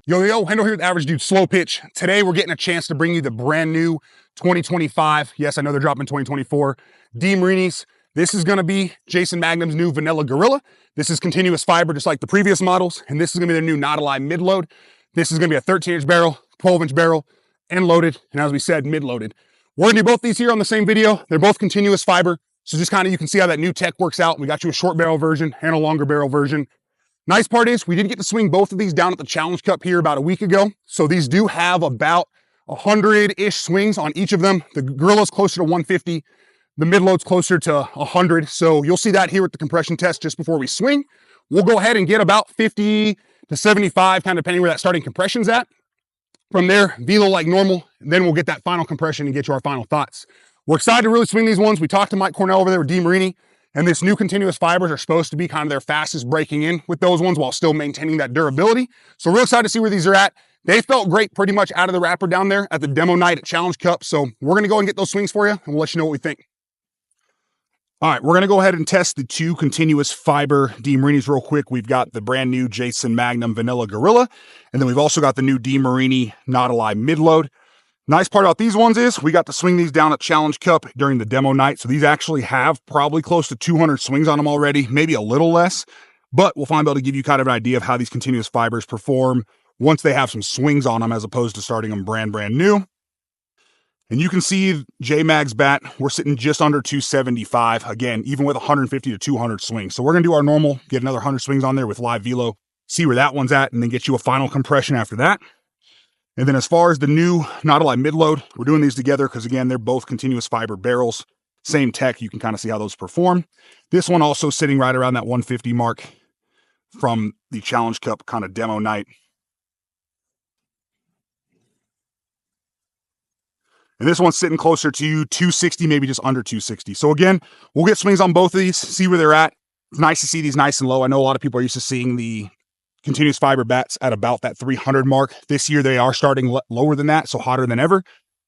Yo, Hendo here with Average Dude Slowpitch. Today we're getting a chance to bring you the brand new 2025. Yes, I know they're dropping 2024. DeMarini's. This is gonna be Jason Magnum's new Vanilla Gorilla. This is continuous fiber just like the previous models. And this is gonna be their new Nautalai Midload. This is gonna be a 13-inch barrel, 12-inch barrel, and loaded. And as we said, mid-loaded. We're gonna do both these here on the same video. They're both continuous fiber. So just kind of, you can see how that new tech works out. We got you a short barrel version and a longer barrel version. Nice part is we did get to swing both of these down at the Challenge Cup here about a week ago. So these do have about 100-ish swings on each of them. The Gorilla's closer to 150. The Midload's closer to 100. So you'll see that here with the compression test just before we swing. We'll go ahead and get about 50 to 75, kind of depending where that starting compression's at. From there, velo like normal. And then we'll get that final compression and get you our final thoughts. We're excited to really swing these ones. We talked to Mike Cornell over there with DeMarini. And this new continuous fibers are supposed to be kind of their fastest breaking in with those ones while still maintaining that durability. So real excited to see where these are at. They felt great pretty much out of the wrapper down there at the demo night at Challenge Cup. So we're gonna go and get those swings for you and we'll let you know what we think. All right, we're gonna go ahead and test the two continuous fiber DeMarinis real quick. We've got the brand new Jason Magnum Vanilla Gorilla, and then we've also got the new DeMarini Nautalai Midload. Nice part about these ones is we got to swing these down at Challenge Cup during the demo night. So these actually have probably close to 200 swings on them already, maybe a little less, but we'll finally be able to give you kind of an idea of how these continuous fibers perform once they have some swings on them as opposed to starting them brand new. And you can see J-Mag's bat, we're sitting just under 275, again, even with 150 to 200 swings. So we're gonna do our normal, get another 100 swings on there with live velo, see where that one's at, and then get you a final compression after that. And then as far as the new Nautalai Midload, we're doing these together because again, they're both continuous fiber barrels, same tech, you can kind of see how those perform. This one also sitting right around that 150 mark from the Challenge Cup kind of demo night. And this one's sitting closer to 260, maybe just under 260. So again, we'll get swings on both of these, see where they're at. It's nice to see these nice and low. I know a lot of people are used to seeing the continuous fiber bats at about that 300 mark. This year they are starting lower than that, so hotter than ever.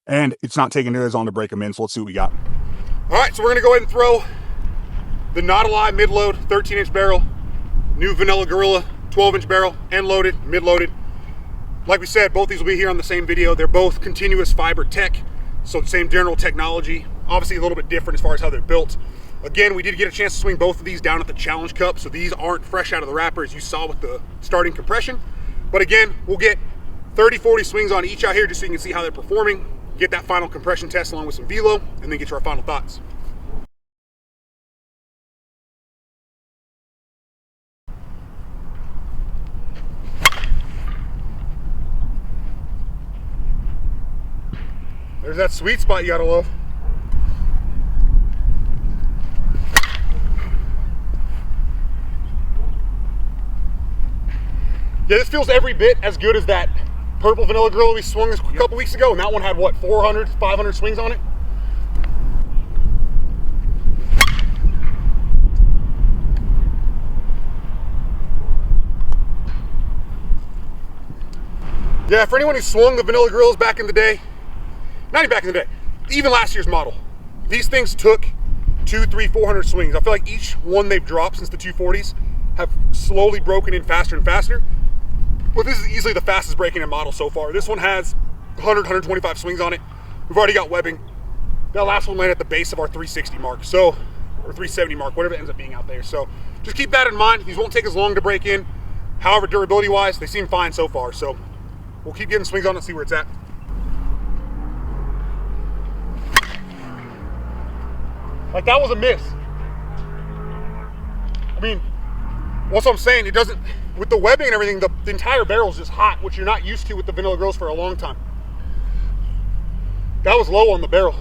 And it's not taking nearly as long to break them in, so let's see what we got. All right, so we're gonna go ahead and throw the Nautalai Midload 13-inch barrel, new Vanilla Gorilla 12-inch barrel, and loaded, mid-loaded. Like we said, both these will be here on the same video. They're both continuous fiber tech, so the same general technology, obviously a little bit different as far as how they're built. Again, we did get a chance to swing both of these down at the Challenge Cup, so these aren't fresh out of the wrapper as you saw with the starting compression. But again, we'll get 30, 40 swings on each out here just so you can see how they're performing, get that final compression test along with some velo, and then get to our final thoughts. There's that sweet spot you gotta love. Yeah, this feels every bit as good as that purple Vanilla Gorilla we swung a couple weeks ago, and that one had what, 400, 500 swings on it? Yeah, for anyone who swung the Vanilla Gorillas back in the day, not even back in the day, even last year's model, these things took 200, 300, 400 swings. I feel like each one they've dropped since the 240s have slowly broken in faster and faster. Well, this is easily the fastest breaking in model so far. This one has 100, 125 swings on it. We've already got webbing. That last one landed at the base of our 360 mark, so, or 370 mark, whatever it ends up being out there. So just keep that in mind. These won't take as long to break in. However, durability wise, they seem fine so far. So we'll keep getting swings on it and see where it's at. Like that was a miss. I mean, what's what I'm saying, it doesn't, with the webbing and everything, the entire barrel is just hot, which you're not used to with the Vanilla Gorillas for a long time. That was low on the barrel.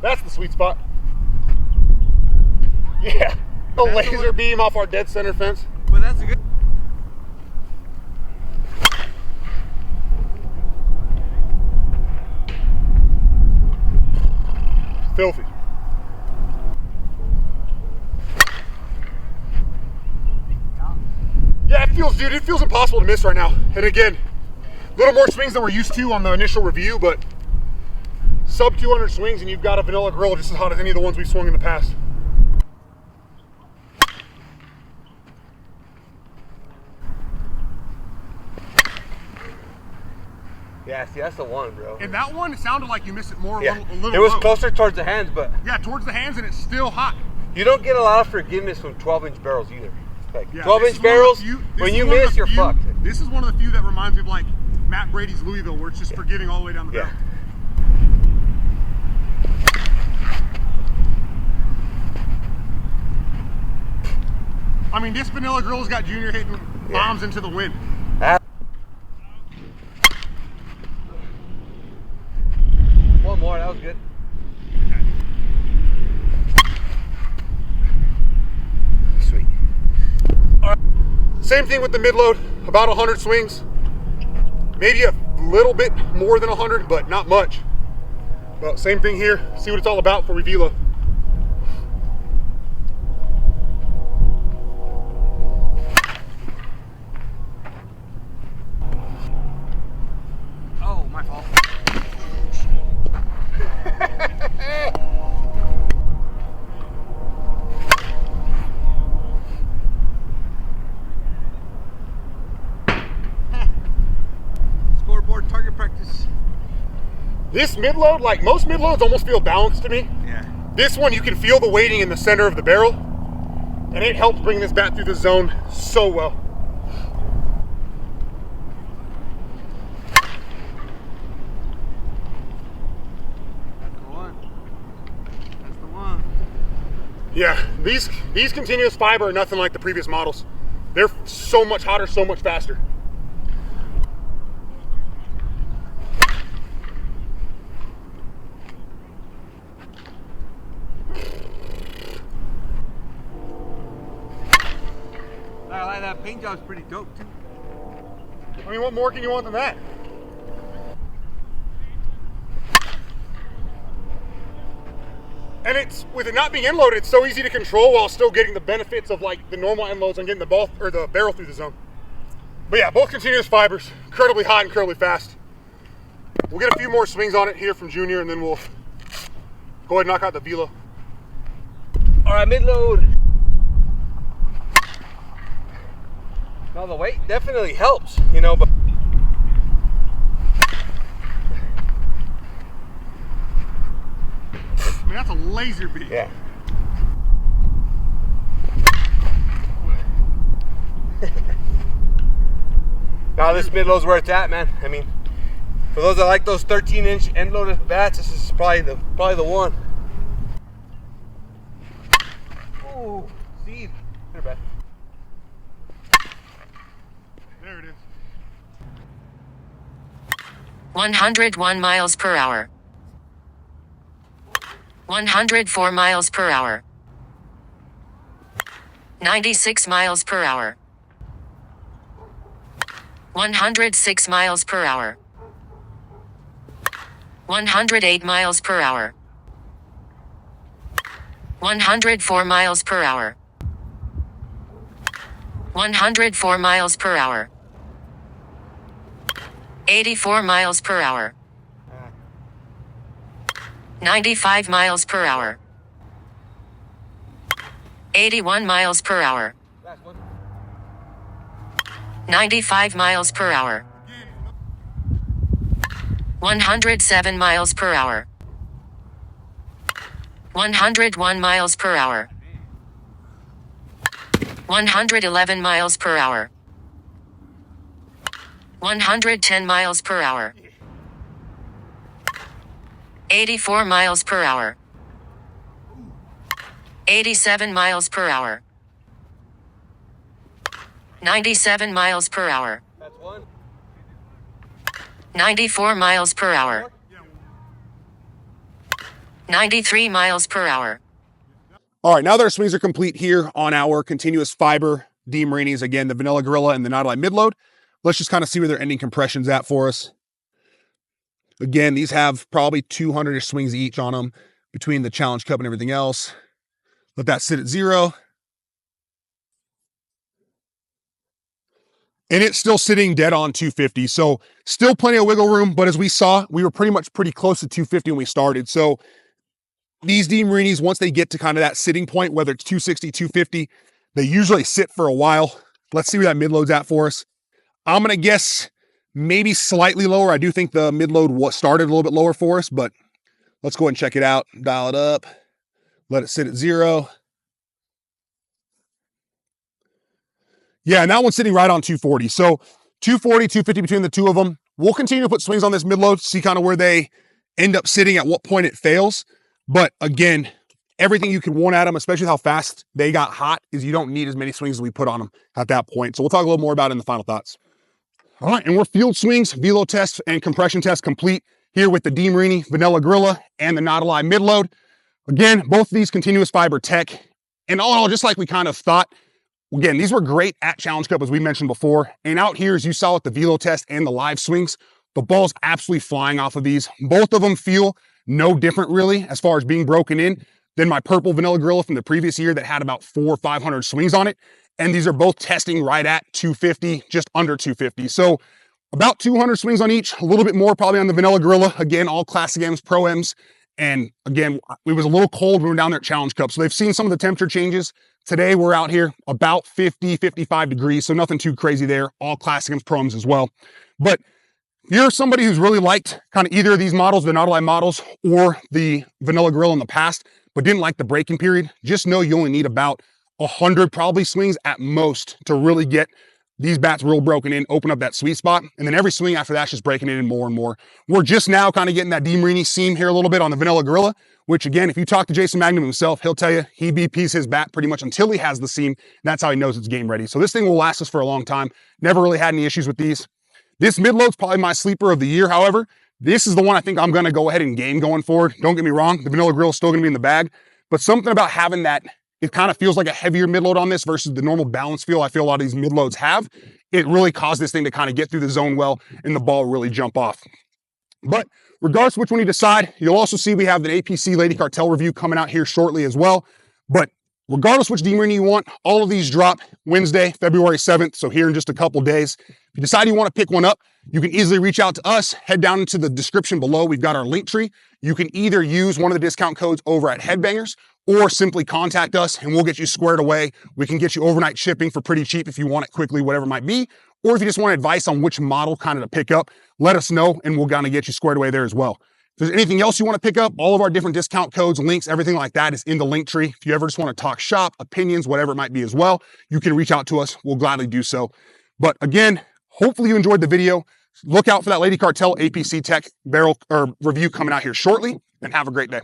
That's the sweet spot. Yeah, a laser beam off our dead center fence. But that's a good. Filthy. Yeah, it feels impossible to miss right now. And again, a little more swings than we're used to on the initial review, but sub 200 swings and you've got a Vanilla Gorilla just as hot as any of the ones we've swung in the past. Yeah, see, that's the one, bro. And that one, it sounded like you missed it more Yeah. a little It was low. closer towards the hands, but... Yeah, towards the hands, and it's still hot. You don't get a lot of forgiveness from 12-inch barrels either. Like, Yeah, 12-inch barrels, when you miss, you're fucked. This is one of the few that reminds me of like Matt Brady's Louisville, where it's just forgiving all the way down the barrel. I mean, this Vanilla Gorilla's got Junior hitting bombs into the wind. One more, that was good. Sweet. All right. Same thing with the mid-load, about 100 swings. Maybe a little bit more than 100, but not much. Well, same thing here. See what it's all about for velo. Oh, my fault. Scoreboard target practice. This mid-load, like most mid-loads, almost feel balanced to me. Yeah. This one, you can feel the weighting in the center of the barrel, and it helps bring this bat through the zone so well. That's the one. That's the one. Yeah, these continuous fiber are nothing like the previous models. They're so much hotter, so much faster. I like that paint job's pretty dope too. I mean, what more can you want than that? And it's, with it not being end loaded, it's so easy to control while still getting the benefits of like the normal end loads and getting the ball or the barrel through the zone. But yeah, both continuous fibers, incredibly hot, incredibly fast. We'll get a few more swings on it here from Junior, and then we'll go ahead and knock out the velo. All right, mid-load. Now the weight definitely helps, you know, but I mean, that's a laser beam. yeah. Now this mid-load's where it's at, man. I mean, for those that like those 13-inch end-loaded bats, this is probably the one. Ooh, seed. They're bad. There it is. 101 miles per hour. 104 miles per hour. 96 miles per hour. 106 miles per hour. 108 miles per hour. 104 miles per hour. 104 miles per hour. 84 miles per hour. 95 miles per hour. 81 miles per hour. 95 miles per hour. 107 miles per hour. 101 miles per hour. 111 miles per hour. 110 miles per hour. 84 miles per hour. 87 miles per hour. 97 miles per hour. That's one. 94 miles per hour. 93 miles per hour. All right, now that our swings are complete here on our continuous fiber DeMarinis, again, the Vanilla Gorilla and the Nautalai Midload, let's just kind of see where their ending compression's at for us. Again, these have probably 200-ish swings each on them between the Challenge Cup and everything else. Let that sit at 0. And it's still sitting dead on 250. So still plenty of wiggle room, but as we saw, we were pretty close to 250 when we started. So these DeMarinis, once they get to kind of that sitting point, whether it's 260, 250, they usually sit for a while. Let's see where that mid-load's at for us. I'm going to guess maybe slightly lower. I do think the mid-load started a little bit lower for us, but let's go ahead and check it out. Dial it up. Let it sit at 0. Yeah, and that one's sitting right on 240. So 240, 250 between the two of them. We'll continue to put swings on this mid-load, see kind of where they end up sitting, at what point it fails. But again, everything you can want at them, especially how fast they got hot, is you don't need as many swings as we put on them at that point. So we'll talk a little more about it in the final thoughts. All right, and we're field swings, velo tests, and compression tests complete here with the DeMarini Vanilla Gorilla and the Nautalai Midload. Again, both of these continuous fiber tech. And all in all, just like we kind of thought, again, these were great at Challenge Cup, as we mentioned before. And out here, as you saw with the velo test and the live swings, the ball's absolutely flying off of these. Both of them feel no different, really, as far as being broken in than my purple Vanilla Gorilla from the previous year that had about 400 or 500 swings on it. And these are both testing right at 250, just under 250. So about 200 swings on each, a little bit more probably on the Vanilla Gorilla. Again, all Classic M's, Pro M's. And again, it was a little cold when we were down there at Challenge Cup. So they've seen some of the temperature changes. Today, we're out here about 50, 55 degrees. So nothing too crazy there. All Classic M's, Pro M's as well. But if you're somebody who's really liked kind of either of these models, the Nautalai models or the Vanilla Gorilla in the past, but didn't like the breaking period, just know you only need about 100 probably swings at most to really get these bats real broken in, open up that sweet spot. And then every swing after that's just breaking it in more and more. We're just now kind of getting that DeMarini seam here a little bit on the Vanilla Gorilla, which again, if you talk to Jason Magnum himself, he'll tell you he BPs his bat pretty much until he has the seam. That's how he knows it's game ready. So this thing will last us for a long time. Never really had any issues with these. This mid-load's probably my sleeper of the year, however. This is the one I think I'm going to go ahead and game going forward. Don't get me wrong, the Vanilla Gorilla is still going to be in the bag, but something about having that, it kind of feels like a heavier mid-load on this versus the normal balance feel I feel a lot of these mid-loads have. It really caused this thing to kind of get through the zone well and the ball really jump off. But regardless of which one you decide, you'll also see we have an APC Lady Cartel review coming out here shortly as well. But regardless which DeMarini you want, all of these drop Wednesday, February 7th. So here in just a couple days. If you decide you want to pick one up, you can easily reach out to us. Head down into the description below. We've got our link tree. You can either use one of the discount codes over at Headbangers or simply contact us and we'll get you squared away. We can get you overnight shipping for pretty cheap if you want it quickly, whatever it might be. Or if you just want advice on which model kind of to pick up, let us know and we'll kind of get you squared away there as well. If there's anything else you want to pick up, all of our different discount codes, links, everything like that is in the link tree. If you ever just want to talk shop, opinions, whatever it might be as well, you can reach out to us. We'll gladly do so. But again, hopefully you enjoyed the video. Look out for that Lady Cartel APC Tech barrel or review coming out here shortly and have a great day.